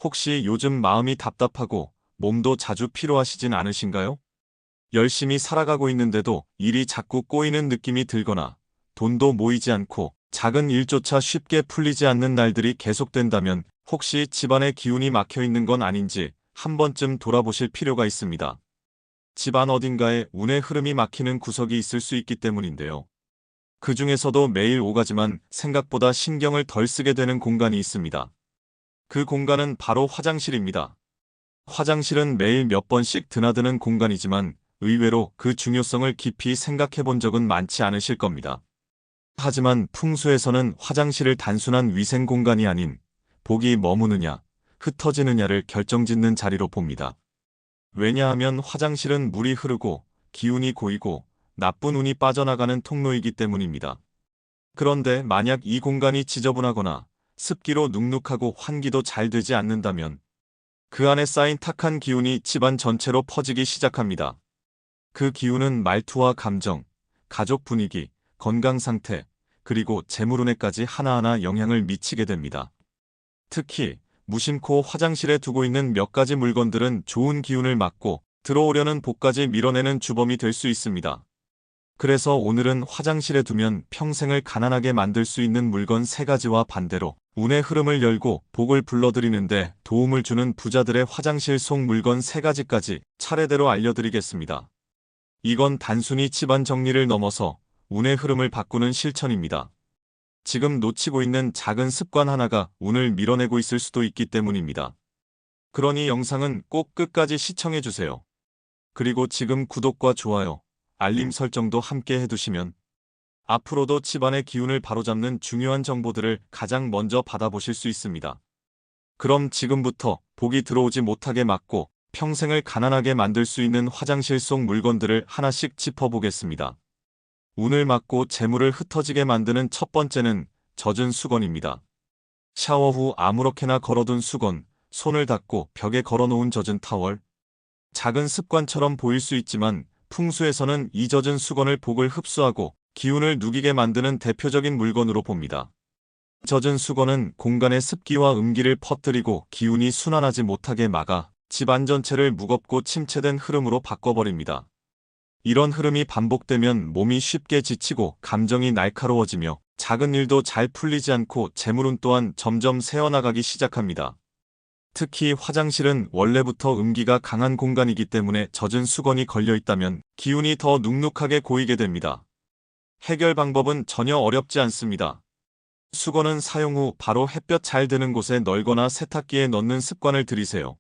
혹시 요즘 마음이 답답하고 몸도 자주 피로하시진 않으신가요? 열심히 살아가고 있는데도 일이 자꾸 꼬이는 느낌이 들거나 돈도 모이지 않고 작은 일조차 쉽게 풀리지 않는 날들이 계속된다면 혹시 집안의 기운이 막혀 있는 건 아닌지 한 번쯤 돌아보실 필요가 있습니다. 집안 어딘가에 운의 흐름이 막히는 구석이 있을 수 있기 때문인데요. 그 중에서도 매일 오가지만 생각보다 신경을 덜 쓰게 되는 공간이 있습니다. 그 공간은 바로 화장실입니다. 화장실은 매일 몇 번씩 드나드는 공간이지만 의외로 그 중요성을 깊이 생각해 본 적은 많지 않으실 겁니다. 하지만 풍수에서는 화장실을 단순한 위생 공간이 아닌 복이 머무느냐, 흩어지느냐를 결정짓는 자리로 봅니다. 왜냐하면 화장실은 물이 흐르고 기운이 고이고 나쁜 운이 빠져나가는 통로이기 때문입니다. 그런데 만약 이 공간이 지저분하거나 습기로 눅눅하고 환기도 잘 되지 않는다면 그 안에 쌓인 탁한 기운이 집안 전체로 퍼지기 시작합니다. 그 기운은 말투와 감정, 가족 분위기, 건강 상태, 그리고 재물운에까지 하나하나 영향을 미치게 됩니다. 특히 무심코 화장실에 두고 있는 몇 가지 물건들은 좋은 기운을 막고 들어오려는 복까지 밀어내는 주범이 될 수 있습니다. 그래서 오늘은 화장실에 두면 평생을 가난하게 만들 수 있는 물건 3가지와 반대로 운의 흐름을 열고 복을 불러들이는데 도움을 주는 부자들의 화장실 속 물건 3가지까지 차례대로 알려드리겠습니다. 이건 단순히 집안 정리를 넘어서 운의 흐름을 바꾸는 실천입니다. 지금 놓치고 있는 작은 습관 하나가 운을 밀어내고 있을 수도 있기 때문입니다. 그러니 영상은 꼭 끝까지 시청해주세요. 그리고 지금 구독과 좋아요, 알림 설정도 함께 해두시면 앞으로도 집안의 기운을 바로잡는 중요한 정보들을 가장 먼저 받아보실 수 있습니다. 그럼 지금부터 복이 들어오지 못하게 막고 평생을 가난하게 만들 수 있는 화장실 속 물건들을 하나씩 짚어보겠습니다. 운을 막고 재물을 흩어지게 만드는 첫 번째는 젖은 수건입니다. 샤워 후 아무렇게나 걸어둔 수건, 손을 닦고 벽에 걸어놓은 젖은 타월. 작은 습관처럼 보일 수 있지만 풍수에서는 이 젖은 수건을 복을 흡수하고 기운을 누기게 만드는 대표적인 물건으로 봅니다. 젖은 수건은 공간의 습기와 음기를 퍼뜨리고 기운이 순환하지 못하게 막아 집안 전체를 무겁고 침체된 흐름으로 바꿔버립니다. 이런 흐름이 반복되면 몸이 쉽게 지치고 감정이 날카로워지며 작은 일도 잘 풀리지 않고 재물운 또한 점점 새어나가기 시작합니다. 특히 화장실은 원래부터 음기가 강한 공간이기 때문에 젖은 수건이 걸려 있다면 기운이 더 눅눅하게 고이게 됩니다. 해결 방법은 전혀 어렵지 않습니다. 수건은 사용 후 바로 햇볕 잘 드는 곳에 널거나 세탁기에 넣는 습관을 들이세요.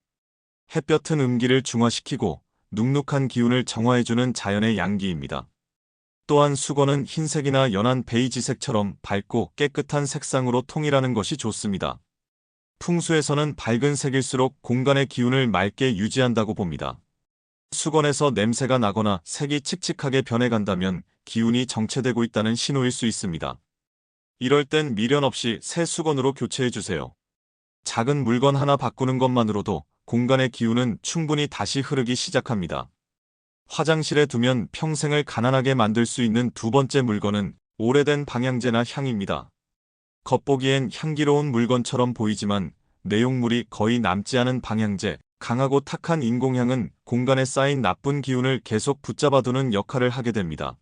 햇볕은 음기를 중화시키고 눅눅한 기운을 정화해주는 자연의 양기입니다. 또한 수건은 흰색이나 연한 베이지색처럼 밝고 깨끗한 색상으로 통일하는 것이 좋습니다. 풍수에서는 밝은 색일수록 공간의 기운을 맑게 유지한다고 봅니다. 수건에서 냄새가 나거나 색이 칙칙하게 변해간다면 기운이 정체되고 있다는 신호일 수 있습니다. 이럴 땐 미련 없이 새 수건으로 교체해주세요. 작은 물건 하나 바꾸는 것만으로도 공간의 기운은 충분히 다시 흐르기 시작합니다. 화장실에 두면 평생을 가난하게 만들 수 있는 두 번째 물건은 오래된 방향제나 향입니다. 겉보기엔 향기로운 물건처럼 보이지만 내용물이 거의 남지 않은 방향제, 강하고 탁한 인공향은 공간에 쌓인 나쁜 기운을 계속 붙잡아두는 역할을 하게 됩니다.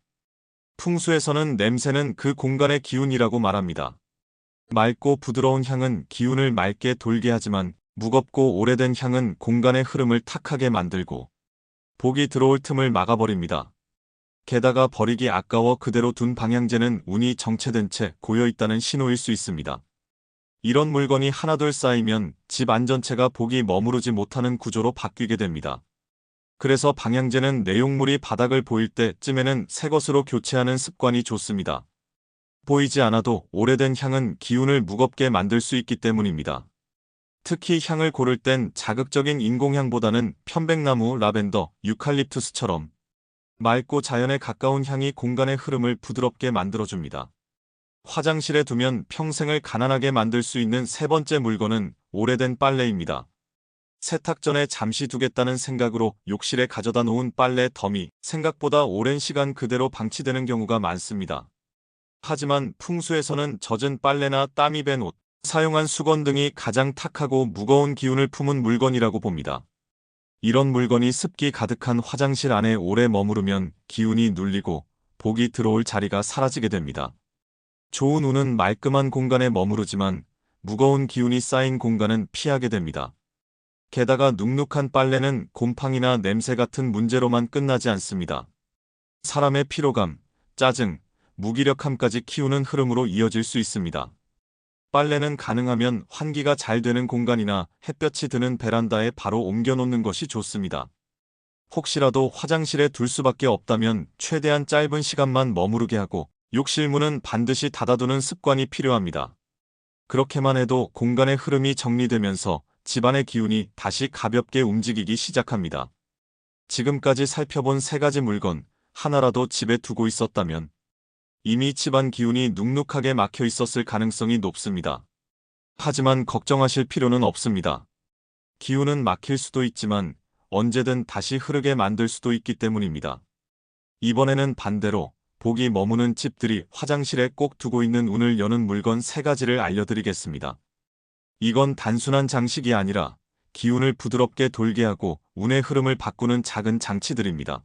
풍수에서는 냄새는 그 공간의 기운이라고 말합니다. 맑고 부드러운 향은 기운을 맑게 돌게 하지만 무겁고 오래된 향은 공간의 흐름을 탁하게 만들고 복이 들어올 틈을 막아버립니다. 게다가 버리기 아까워 그대로 둔 방향제는 운이 정체된 채 고여있다는 신호일 수 있습니다. 이런 물건이 하나둘 쌓이면 집 안 전체가 복이 머무르지 못하는 구조로 바뀌게 됩니다. 그래서 방향제는 내용물이 바닥을 보일 때쯤에는 새 것으로 교체하는 습관이 좋습니다. 보이지 않아도 오래된 향은 기운을 무겁게 만들 수 있기 때문입니다. 특히 향을 고를 땐 자극적인 인공향보다는 편백나무, 라벤더, 유칼립투스처럼 맑고 자연에 가까운 향이 공간의 흐름을 부드럽게 만들어줍니다. 화장실에 두면 평생을 가난하게 만들 수 있는 세 번째 물건은 오래된 빨래입니다. 세탁 전에 잠시 두겠다는 생각으로 욕실에 가져다 놓은 빨래 더미, 생각보다 오랜 시간 그대로 방치되는 경우가 많습니다. 하지만 풍수에서는 젖은 빨래나 땀이 밴 옷, 사용한 수건 등이 가장 탁하고 무거운 기운을 품은 물건이라고 봅니다. 이런 물건이 습기 가득한 화장실 안에 오래 머무르면 기운이 눌리고 복이 들어올 자리가 사라지게 됩니다. 좋은 운은 말끔한 공간에 머무르지만 무거운 기운이 쌓인 공간은 피하게 됩니다. 게다가 눅눅한 빨래는 곰팡이나 냄새 같은 문제로만 끝나지 않습니다. 사람의 피로감, 짜증, 무기력함까지 키우는 흐름으로 이어질 수 있습니다. 빨래는 가능하면 환기가 잘 되는 공간이나 햇볕이 드는 베란다에 바로 옮겨놓는 것이 좋습니다. 혹시라도 화장실에 둘 수밖에 없다면 최대한 짧은 시간만 머무르게 하고 욕실문은 반드시 닫아두는 습관이 필요합니다. 그렇게만 해도 공간의 흐름이 정리되면서 집안의 기운이 다시 가볍게 움직이기 시작합니다. 지금까지 살펴본 세 가지 물건 하나라도 집에 두고 있었다면 이미 집안 기운이 눅눅하게 막혀 있었을 가능성이 높습니다. 하지만 걱정하실 필요는 없습니다. 기운은 막힐 수도 있지만 언제든 다시 흐르게 만들 수도 있기 때문입니다. 이번에는 반대로 복이 머무는 집들이 화장실에 꼭 두고 있는 운을 여는 물건 세 가지를 알려드리겠습니다. 이건 단순한 장식이 아니라 기운을 부드럽게 돌게 하고 운의 흐름을 바꾸는 작은 장치들입니다.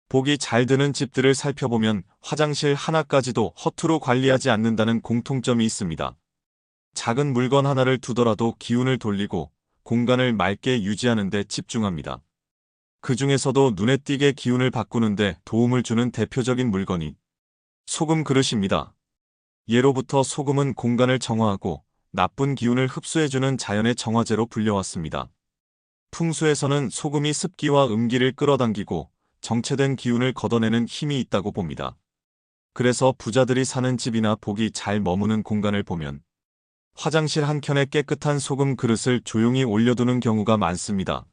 복이 잘 드는 집들을 살펴보면 화장실 하나까지도 허투루 관리하지 않는다는 공통점이 있습니다. 작은 물건 하나를 두더라도 기운을 돌리고 공간을 맑게 유지하는 데 집중합니다. 그 중에서도 눈에 띄게 기운을 바꾸는 데 도움을 주는 대표적인 물건이 소금 그릇입니다. 예로부터 소금은 공간을 정화하고 나쁜 기운을 흡수해주는 자연의 정화제로 불려왔습니다. 풍수에서는 소금이 습기와 음기를 끌어당기고 정체된 기운을 걷어내는 힘이 있다고 봅니다. 그래서 부자들이 사는 집이나 복이 잘 머무는 공간을 보면 화장실 한켠에 깨끗한 소금 그릇을 조용히 올려두는 경우가 많습니다.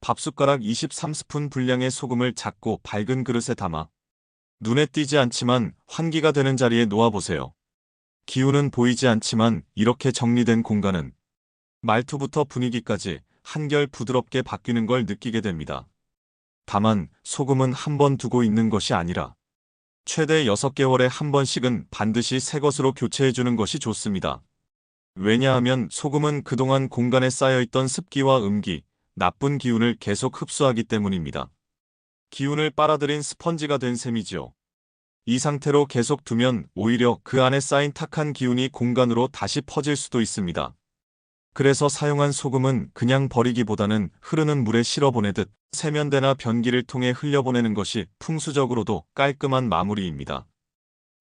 밥숟가락 23스푼 분량의 소금을 작고 밝은 그릇에 담아 눈에 띄지 않지만 환기가 되는 자리에 놓아보세요. 기운은 보이지 않지만 이렇게 정리된 공간은 말투부터 분위기까지 한결 부드럽게 바뀌는 걸 느끼게 됩니다. 다만 소금은 한 번 두고 있는 것이 아니라 최대 6개월에 한 번씩은 반드시 새 것으로 교체해주는 것이 좋습니다. 왜냐하면 소금은 그동안 공간에 쌓여있던 습기와 음기, 나쁜 기운을 계속 흡수하기 때문입니다. 기운을 빨아들인 스펀지가 된 셈이지요. 이 상태로 계속 두면 오히려 그 안에 쌓인 탁한 기운이 공간으로 다시 퍼질 수도 있습니다. 그래서 사용한 소금은 그냥 버리기보다는 흐르는 물에 실어보내듯 세면대나 변기를 통해 흘려보내는 것이 풍수적으로도 깔끔한 마무리입니다.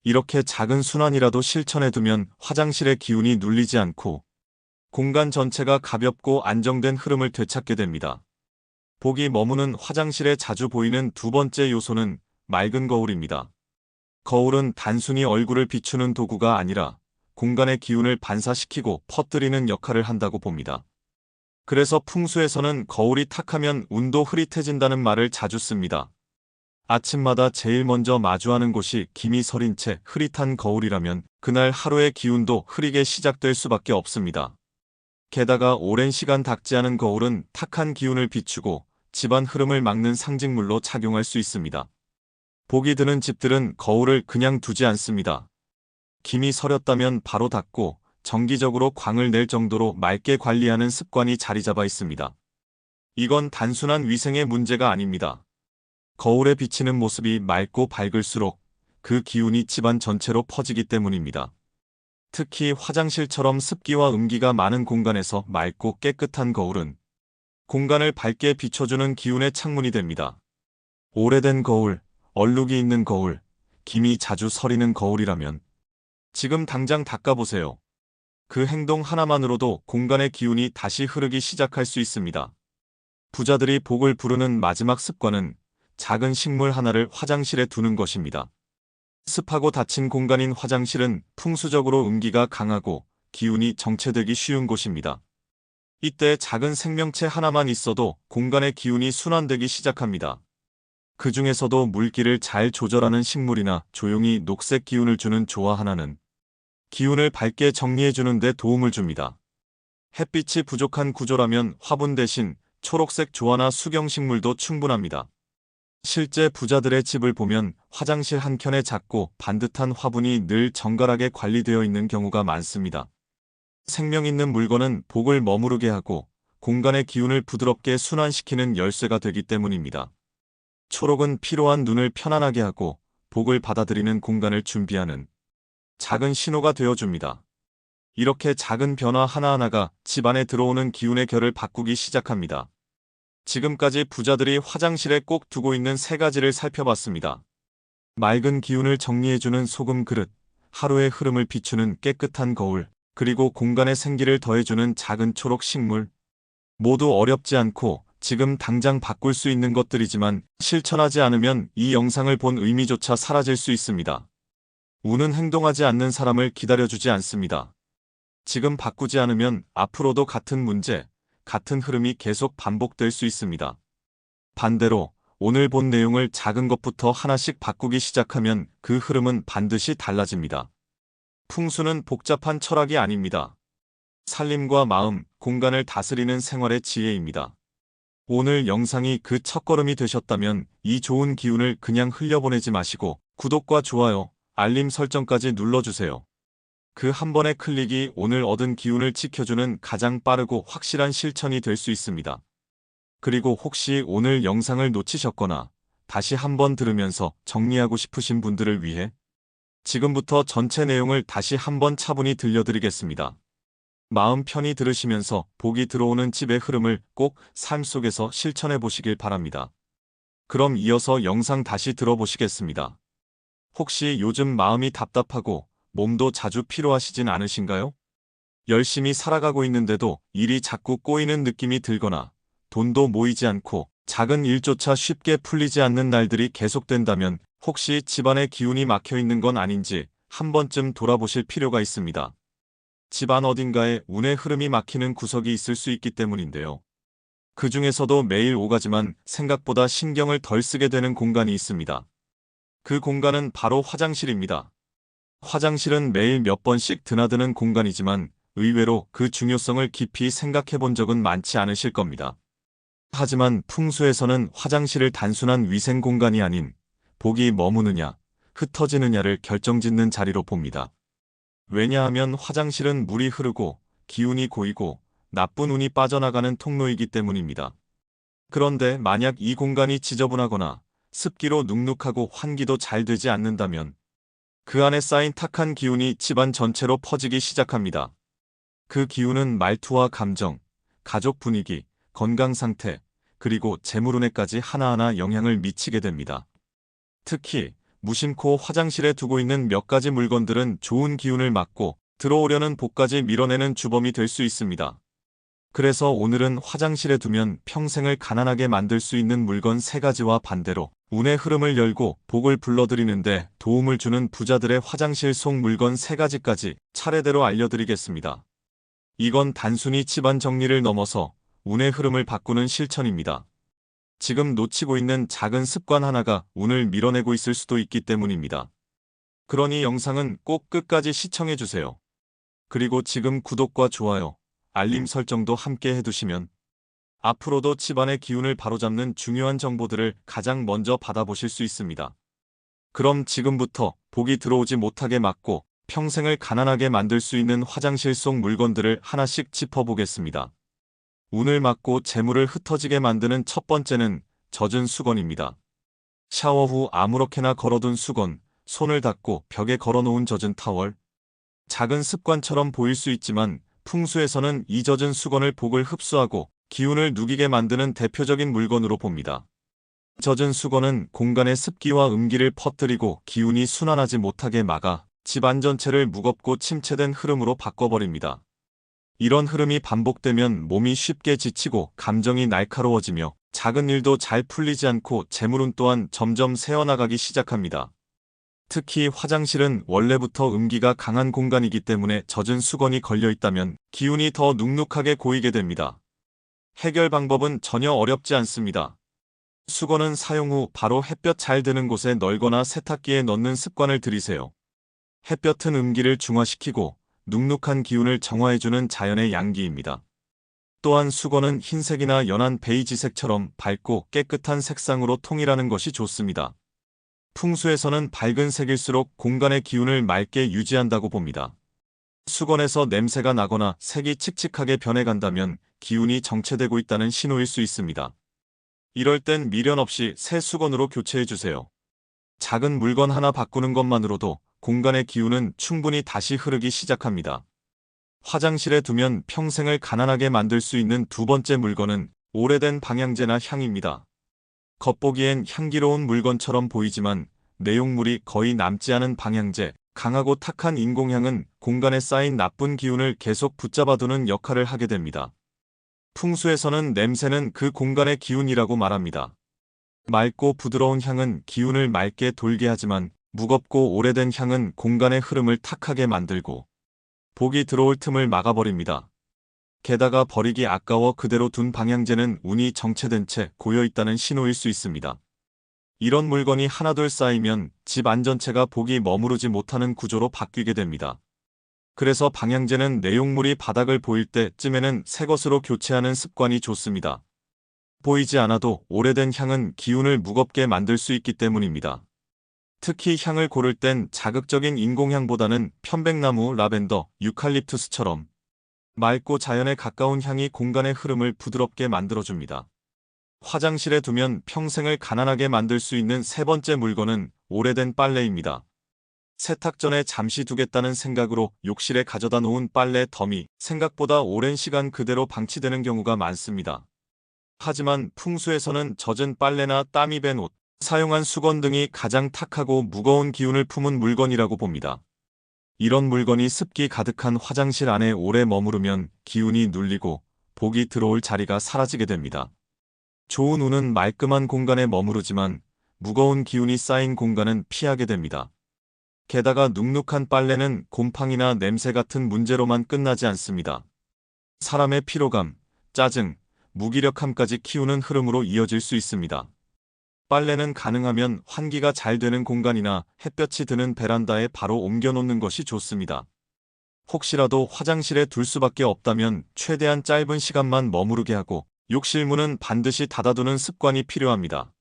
이렇게 작은 순환이라도 실천해두면 화장실의 기운이 눌리지 않고 공간 전체가 가볍고 안정된 흐름을 되찾게 됩니다. 복이 머무는 화장실에 자주 보이는 두 번째 요소는 맑은 거울입니다. 거울은 단순히 얼굴을 비추는 도구가 아니라 공간의 기운을 반사시키고 퍼뜨리는 역할을 한다고 봅니다. 그래서 풍수에서는 거울이 탁하면 운도 흐릿해진다는 말을 자주 씁니다. 아침마다 제일 먼저 마주하는 곳이 김이 서린 채 흐릿한 거울이라면 그날 하루의 기운도 흐리게 시작될 수밖에 없습니다. 게다가 오랜 시간 닦지 않은 거울은 탁한 기운을 비추고 집안 흐름을 막는 상징물로 작용할 수 있습니다. 복이 드는 집들은 거울을 그냥 두지 않습니다. 김이 서렸다면 바로 닦고 정기적으로 광을 낼 정도로 맑게 관리하는 습관이 자리 잡아 있습니다. 이건 단순한 위생의 문제가 아닙니다. 거울에 비치는 모습이 맑고 밝을수록 그 기운이 집안 전체로 퍼지기 때문입니다. 특히 화장실처럼 습기와 음기가 많은 공간에서 맑고 깨끗한 거울은 공간을 밝게 비춰주는 기운의 창문이 됩니다. 오래된 거울, 얼룩이 있는 거울, 김이 자주 서리는 거울이라면 지금 당장 닦아보세요. 그 행동 하나만으로도 공간의 기운이 다시 흐르기 시작할 수 있습니다. 부자들이 복을 부르는 마지막 습관은 작은 식물 하나를 화장실에 두는 것입니다. 습하고 닫힌 공간인 화장실은 풍수적으로 음기가 강하고 기운이 정체되기 쉬운 곳입니다. 이때 작은 생명체 하나만 있어도 공간의 기운이 순환되기 시작합니다. 그 중에서도 물기를 잘 조절하는 식물이나 조용히 녹색 기운을 주는 조화 하나는 기운을 밝게 정리해주는 데 도움을 줍니다. 햇빛이 부족한 구조라면 화분 대신 초록색 조화나 수경식물도 충분합니다. 실제 부자들의 집을 보면 화장실 한켠에 작고 반듯한 화분이 늘 정갈하게 관리되어 있는 경우가 많습니다. 생명 있는 물건은 복을 머무르게 하고 공간의 기운을 부드럽게 순환시키는 열쇠가 되기 때문입니다. 초록은 피로한 눈을 편안하게 하고 복을 받아들이는 공간을 준비하는 작은 신호가 되어줍니다. 이렇게 작은 변화 하나하나가 집안에 들어오는 기운의 결을 바꾸기 시작합니다. 지금까지 부자들이 화장실에 꼭 두고 있는 세 가지를 살펴봤습니다. 맑은 기운을 정리해주는 소금 그릇, 하루의 흐름을 비추는 깨끗한 거울, 그리고 공간의 생기를 더해주는 작은 초록 식물. 모두 어렵지 않고 지금 당장 바꿀 수 있는 것들이지만 실천하지 않으면 이 영상을 본 의미조차 사라질 수 있습니다. 운은 행동하지 않는 사람을 기다려주지 않습니다. 지금 바꾸지 않으면 앞으로도 같은 문제, 같은 흐름이 계속 반복될 수 있습니다. 반대로 오늘 본 내용을 작은 것부터 하나씩 바꾸기 시작하면 그 흐름은 반드시 달라집니다. 풍수는 복잡한 철학이 아닙니다. 살림과 마음, 공간을 다스리는 생활의 지혜입니다. 오늘 영상이 그 첫걸음이 되셨다면 이 좋은 기운을 그냥 흘려보내지 마시고 구독과 좋아요, 알림 설정까지 눌러주세요. 그 한 번의 클릭이 오늘 얻은 기운을 지켜주는 가장 빠르고 확실한 실천이 될 수 있습니다. 그리고 혹시 오늘 영상을 놓치셨거나 다시 한번 들으면서 정리하고 싶으신 분들을 위해 지금부터 전체 내용을 다시 한번 차분히 들려드리겠습니다. 마음 편히 들으시면서 복이 들어오는 집의 흐름을 꼭 삶 속에서 실천해 보시길 바랍니다. 그럼 이어서 영상 다시 들어보시겠습니다. 혹시 요즘 마음이 답답하고 몸도 자주 피로하시진 않으신가요? 열심히 살아가고 있는데도 일이 자꾸 꼬이는 느낌이 들거나 돈도 모이지 않고 작은 일조차 쉽게 풀리지 않는 날들이 계속된다면 혹시 집안의 기운이 막혀 있는 건 아닌지 한 번쯤 돌아보실 필요가 있습니다. 집안 어딘가에 운의 흐름이 막히는 구석이 있을 수 있기 때문인데요. 그 중에서도 매일 오가지만 생각보다 신경을 덜 쓰게 되는 공간이 있습니다. 그 공간은 바로 화장실입니다. 화장실은 매일 몇 번씩 드나드는 공간이지만 의외로 그 중요성을 깊이 생각해 본 적은 많지 않으실 겁니다. 하지만 풍수에서는 화장실을 단순한 위생 공간이 아닌 복이 머무느냐, 흩어지느냐를 결정짓는 자리로 봅니다. 왜냐하면 화장실은 물이 흐르고 기운이 고이고 나쁜 운이 빠져나가는 통로이기 때문입니다. 그런데 만약 이 공간이 지저분하거나 습기로 눅눅하고 환기도 잘 되지 않는다면 그 안에 쌓인 탁한 기운이 집안 전체로 퍼지기 시작합니다. 그 기운은 말투와 감정, 가족 분위기, 건강 상태, 그리고 재물운에까지 하나하나 영향을 미치게 됩니다. 특히 무심코 화장실에 두고 있는 몇 가지 물건들은 좋은 기운을 막고 들어오려는 복까지 밀어내는 주범이 될 수 있습니다. 그래서 오늘은 화장실에 두면 평생을 가난하게 만들 수 있는 물건 3가지와 반대로 운의 흐름을 열고 복을 불러들이는데 도움을 주는 부자들의 화장실 속 물건 3가지까지 차례대로 알려드리겠습니다. 이건 단순히 집안 정리를 넘어서 운의 흐름을 바꾸는 실천입니다. 지금 놓치고 있는 작은 습관 하나가 운을 밀어내고 있을 수도 있기 때문입니다. 그러니 영상은 꼭 끝까지 시청해주세요. 그리고 지금 구독과 좋아요, 알림 설정도 함께 해두시면 앞으로도 집안의 기운을 바로잡는 중요한 정보들을 가장 먼저 받아보실 수 있습니다. 그럼 지금부터 복이 들어오지 못하게 막고 평생을 가난하게 만들 수 있는 화장실 속 물건들을 하나씩 짚어보겠습니다. 운을 막고 재물을 흩어지게 만드는 첫 번째는 젖은 수건입니다. 샤워 후 아무렇게나 걸어둔 수건, 손을 닦고 벽에 걸어놓은 젖은 타월. 작은 습관처럼 보일 수 있지만 풍수에서는 이 젖은 수건을 복을 흡수하고 기운을 누기게 만드는 대표적인 물건으로 봅니다. 젖은 수건은 공간의 습기와 음기를 퍼뜨리고 기운이 순환하지 못하게 막아 집안 전체를 무겁고 침체된 흐름으로 바꿔버립니다. 이런 흐름이 반복되면 몸이 쉽게 지치고 감정이 날카로워지며 작은 일도 잘 풀리지 않고 재물운 또한 점점 새어나가기 시작합니다. 특히 화장실은 원래부터 음기가 강한 공간이기 때문에 젖은 수건이 걸려있다면 기운이 더 눅눅하게 고이게 됩니다. 해결 방법은 전혀 어렵지 않습니다. 수건은 사용 후 바로 햇볕 잘 드는 곳에 널거나 세탁기에 넣는 습관을 들이세요. 햇볕은 음기를 중화시키고 눅눅한 기운을 정화해주는 자연의 양기입니다. 또한 수건은 흰색이나 연한 베이지색처럼 밝고 깨끗한 색상으로 통일하는 것이 좋습니다. 풍수에서는 밝은 색일수록 공간의 기운을 맑게 유지한다고 봅니다. 수건에서 냄새가 나거나 색이 칙칙하게 변해간다면 기운이 정체되고 있다는 신호일 수 있습니다. 이럴 땐 미련 없이 새 수건으로 교체해주세요. 작은 물건 하나 바꾸는 것만으로도 공간의 기운은 충분히 다시 흐르기 시작합니다. 화장실에 두면 평생을 가난하게 만들 수 있는 두 번째 물건은 오래된 방향제나 향입니다. 겉보기엔 향기로운 물건처럼 보이지만 내용물이 거의 남지 않은 방향제, 강하고 탁한 인공향은 공간에 쌓인 나쁜 기운을 계속 붙잡아두는 역할을 하게 됩니다. 풍수에서는 냄새는 그 공간의 기운이라고 말합니다. 맑고 부드러운 향은 기운을 맑게 돌게 하지만 무겁고 오래된 향은 공간의 흐름을 탁하게 만들고 복이 들어올 틈을 막아버립니다. 게다가 버리기 아까워 그대로 둔 방향제는 운이 정체된 채 고여있다는 신호일 수 있습니다. 이런 물건이 하나둘 쌓이면 집 안전체가 복이 머무르지 못하는 구조로 바뀌게 됩니다. 그래서 방향제는 내용물이 바닥을 보일 때쯤에는 새 것으로 교체하는 습관이 좋습니다. 보이지 않아도 오래된 향은 기운을 무겁게 만들 수 있기 때문입니다. 특히 향을 고를 땐 자극적인 인공향보다는 편백나무, 라벤더, 유칼립투스처럼 맑고 자연에 가까운 향이 공간의 흐름을 부드럽게 만들어줍니다. 화장실에 두면 평생을 가난하게 만들 수 있는 세 번째 물건은 오래된 빨래입니다. 세탁 전에 잠시 두겠다는 생각으로 욕실에 가져다 놓은 빨래 덤이 생각보다 오랜 시간 그대로 방치되는 경우가 많습니다. 하지만 풍수에서는 젖은 빨래나 땀이 밴 옷, 사용한 수건 등이 가장 탁하고 무거운 기운을 품은 물건이라고 봅니다. 이런 물건이 습기 가득한 화장실 안에 오래 머무르면 기운이 눌리고 복이 들어올 자리가 사라지게 됩니다. 좋은 운은 말끔한 공간에 머무르지만 무거운 기운이 쌓인 공간은 피하게 됩니다. 게다가 눅눅한 빨래는 곰팡이나 냄새 같은 문제로만 끝나지 않습니다. 사람의 피로감, 짜증, 무기력함까지 키우는 흐름으로 이어질 수 있습니다. 빨래는 가능하면 환기가 잘 되는 공간이나 햇볕이 드는 베란다에 바로 옮겨놓는 것이 좋습니다. 혹시라도 화장실에 둘 수밖에 없다면 최대한 짧은 시간만 머무르게 하고 욕실 문은 반드시 닫아두는 습관이 필요합니다.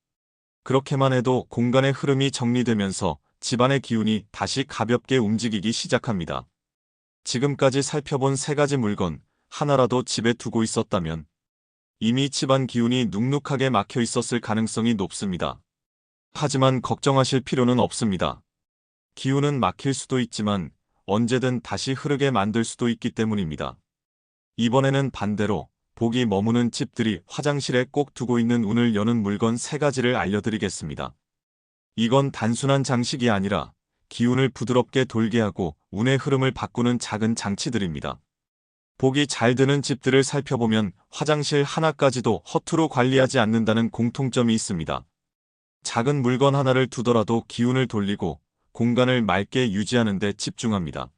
그렇게만 해도 공간의 흐름이 정리되면서 집안의 기운이 다시 가볍게 움직이기 시작합니다. 지금까지 살펴본 세 가지 물건 하나라도 집에 두고 있었다면 이미 집안 기운이 눅눅하게 막혀 있었을 가능성이 높습니다. 하지만 걱정하실 필요는 없습니다. 기운은 막힐 수도 있지만 언제든 다시 흐르게 만들 수도 있기 때문입니다. 이번에는 반대로 복이 머무는 집들이 화장실에 꼭 두고 있는 운을 여는 물건 세 가지를 알려드리겠습니다. 이건 단순한 장식이 아니라 기운을 부드럽게 돌게 하고 운의 흐름을 바꾸는 작은 장치들입니다. 복이 잘 드는 집들을 살펴보면 화장실 하나까지도 허투루 관리하지 않는다는 공통점이 있습니다. 작은 물건 하나를 두더라도 기운을 돌리고 공간을 맑게 유지하는 데 집중합니다.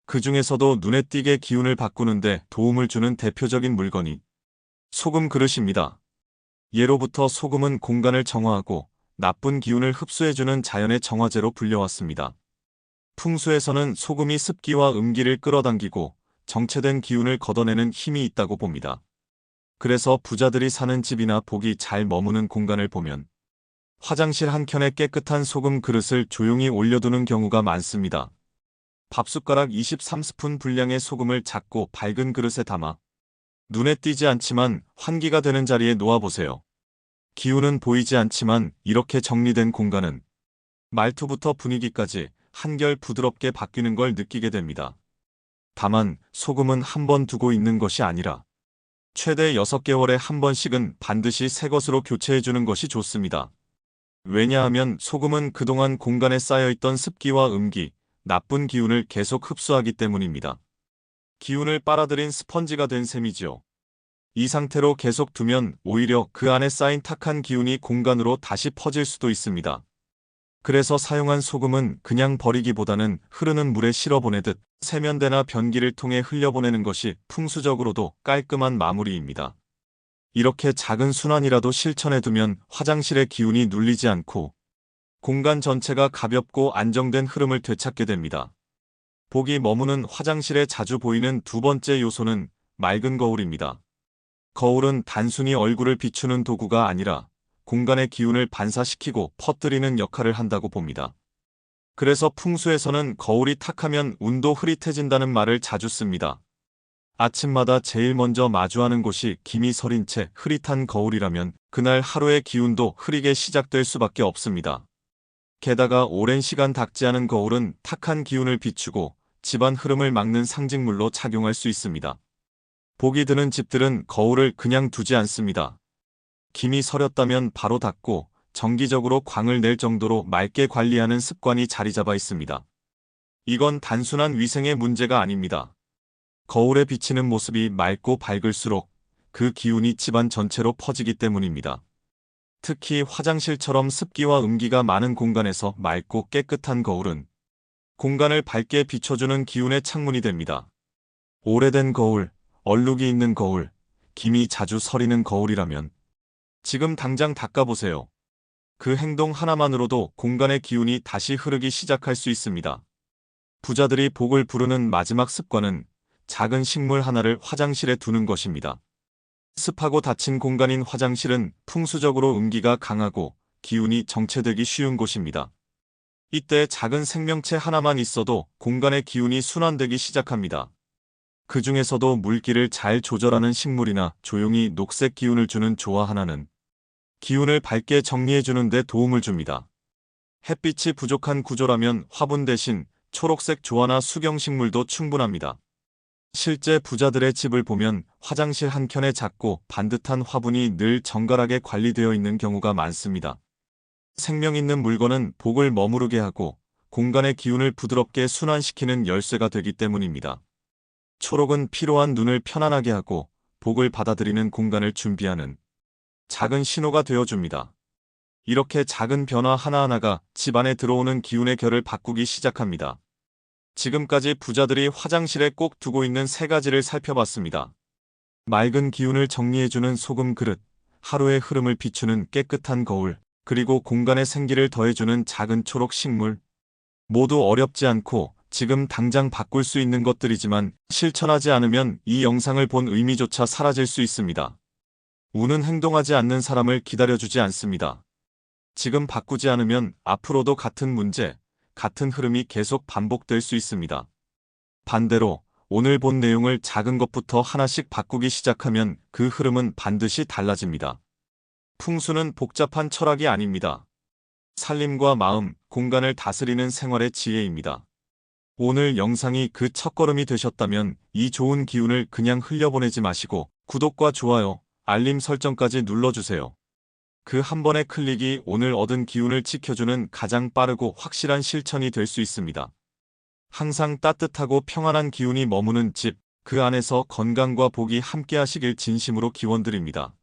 그 중에서도 눈에 띄게 기운을 바꾸는데 도움을 주는 대표적인 물건이 소금 그릇입니다. 예로부터 소금은 공간을 정화하고 나쁜 기운을 흡수해주는 자연의 정화제로 불려왔습니다. 풍수에서는 소금이 습기와 음기를 끌어당기고 정체된 기운을 걷어내는 힘이 있다고 봅니다. 그래서 부자들이 사는 집이나 복이 잘 머무는 공간을 보면 화장실 한켠에 깨끗한 소금 그릇을 조용히 올려두는 경우가 많습니다. 밥숟가락 23스푼 분량의 소금을 작고 밝은 그릇에 담아 눈에 띄지 않지만 환기가 되는 자리에 놓아보세요. 기운은 보이지 않지만 이렇게 정리된 공간은 말투부터 분위기까지 한결 부드럽게 바뀌는 걸 느끼게 됩니다. 다만 소금은 한 번 두고 있는 것이 아니라 최대 6개월에 한 번씩은 반드시 새 것으로 교체해주는 것이 좋습니다. 왜냐하면 소금은 그동안 공간에 쌓여있던 습기와 음기, 나쁜 기운을 계속 흡수하기 때문입니다. 기운을 빨아들인 스펀지가 된 셈이지요. 이 상태로 계속 두면 오히려 그 안에 쌓인 탁한 기운이 공간으로 다시 퍼질 수도 있습니다. 그래서 사용한 소금은 그냥 버리기보다는 흐르는 물에 실어보내듯 세면대나 변기를 통해 흘려보내는 것이 풍수적으로도 깔끔한 마무리입니다. 이렇게 작은 순환이라도 실천해두면 화장실의 기운이 눌리지 않고 공간 전체가 가볍고 안정된 흐름을 되찾게 됩니다. 복이 머무는 화장실에 자주 보이는 두 번째 요소는 맑은 거울입니다. 거울은 단순히 얼굴을 비추는 도구가 아니라 공간의 기운을 반사시키고 퍼뜨리는 역할을 한다고 봅니다. 그래서 풍수에서는 거울이 탁하면 운도 흐릿해진다는 말을 자주 씁니다. 아침마다 제일 먼저 마주하는 곳이 김이 서린 채 흐릿한 거울이라면 그날 하루의 기운도 흐리게 시작될 수밖에 없습니다. 게다가 오랜 시간 닦지 않은 거울은 탁한 기운을 비추고 집안 흐름을 막는 상징물로 작용할 수 있습니다. 복이 드는 집들은 거울을 그냥 두지 않습니다. 김이 서렸다면 바로 닦고 정기적으로 광을 낼 정도로 맑게 관리하는 습관이 자리 잡아 있습니다. 이건 단순한 위생의 문제가 아닙니다. 거울에 비치는 모습이 맑고 밝을수록 그 기운이 집안 전체로 퍼지기 때문입니다. 특히 화장실처럼 습기와 음기가 많은 공간에서 맑고 깨끗한 거울은 공간을 밝게 비춰주는 기운의 창문이 됩니다. 오래된 거울, 얼룩이 있는 거울, 김이 자주 서리는 거울이라면 지금 당장 닦아보세요. 그 행동 하나만으로도 공간의 기운이 다시 흐르기 시작할 수 있습니다. 부자들이 복을 부르는 마지막 습관은 작은 식물 하나를 화장실에 두는 것입니다. 습하고 닫힌 공간인 화장실은 풍수적으로 음기가 강하고 기운이 정체되기 쉬운 곳입니다. 이때 작은 생명체 하나만 있어도 공간의 기운이 순환되기 시작합니다. 그 중에서도 물기를 잘 조절하는 식물이나 조용히 녹색 기운을 주는 조화 하나는 기운을 밝게 정리해주는 데 도움을 줍니다. 햇빛이 부족한 구조라면 화분 대신 초록색 조화나 수경식물도 충분합니다. 실제 부자들의 집을 보면 화장실 한켠에 작고 반듯한 화분이 늘 정갈하게 관리되어 있는 경우가 많습니다. 생명 있는 물건은 복을 머무르게 하고 공간의 기운을 부드럽게 순환시키는 열쇠가 되기 때문입니다. 초록은 피로한 눈을 편안하게 하고 복을 받아들이는 공간을 준비하는 작은 신호가 되어줍니다. 이렇게 작은 변화 하나하나가 집 안에 들어오는 기운의 결을 바꾸기 시작합니다. 지금까지 부자들이 화장실에 꼭 두고 있는 3가지를 살펴봤습니다. 맑은 기운을 정리해주는 소금 그릇, 하루의 흐름을 비추는 깨끗한 거울, 그리고 공간의 생기를 더해주는 작은 초록 식물. 모두 어렵지 않고 지금 당장 바꿀 수 있는 것들이지만 실천하지 않으면 이 영상을 본 의미조차 사라질 수 있습니다. 운은 행동하지 않는 사람을 기다려주지 않습니다. 지금 바꾸지 않으면 앞으로도 같은 문제, 같은 흐름이 계속 반복될 수 있습니다. 반대로 오늘 본 내용을 작은 것부터 하나씩 바꾸기 시작하면 그 흐름은 반드시 달라집니다. 풍수는 복잡한 철학이 아닙니다. 살림과 마음, 공간을 다스리는 생활의 지혜입니다. 오늘 영상이 그 첫걸음이 되셨다면 이 좋은 기운을 그냥 흘려보내지 마시고 구독과 좋아요, 알림 설정까지 눌러주세요. 그 한 번의 클릭이 오늘 얻은 기운을 지켜주는 가장 빠르고 확실한 실천이 될 수 있습니다. 항상 따뜻하고 평안한 기운이 머무는 집, 그 안에서 건강과 복이 함께하시길 진심으로 기원드립니다.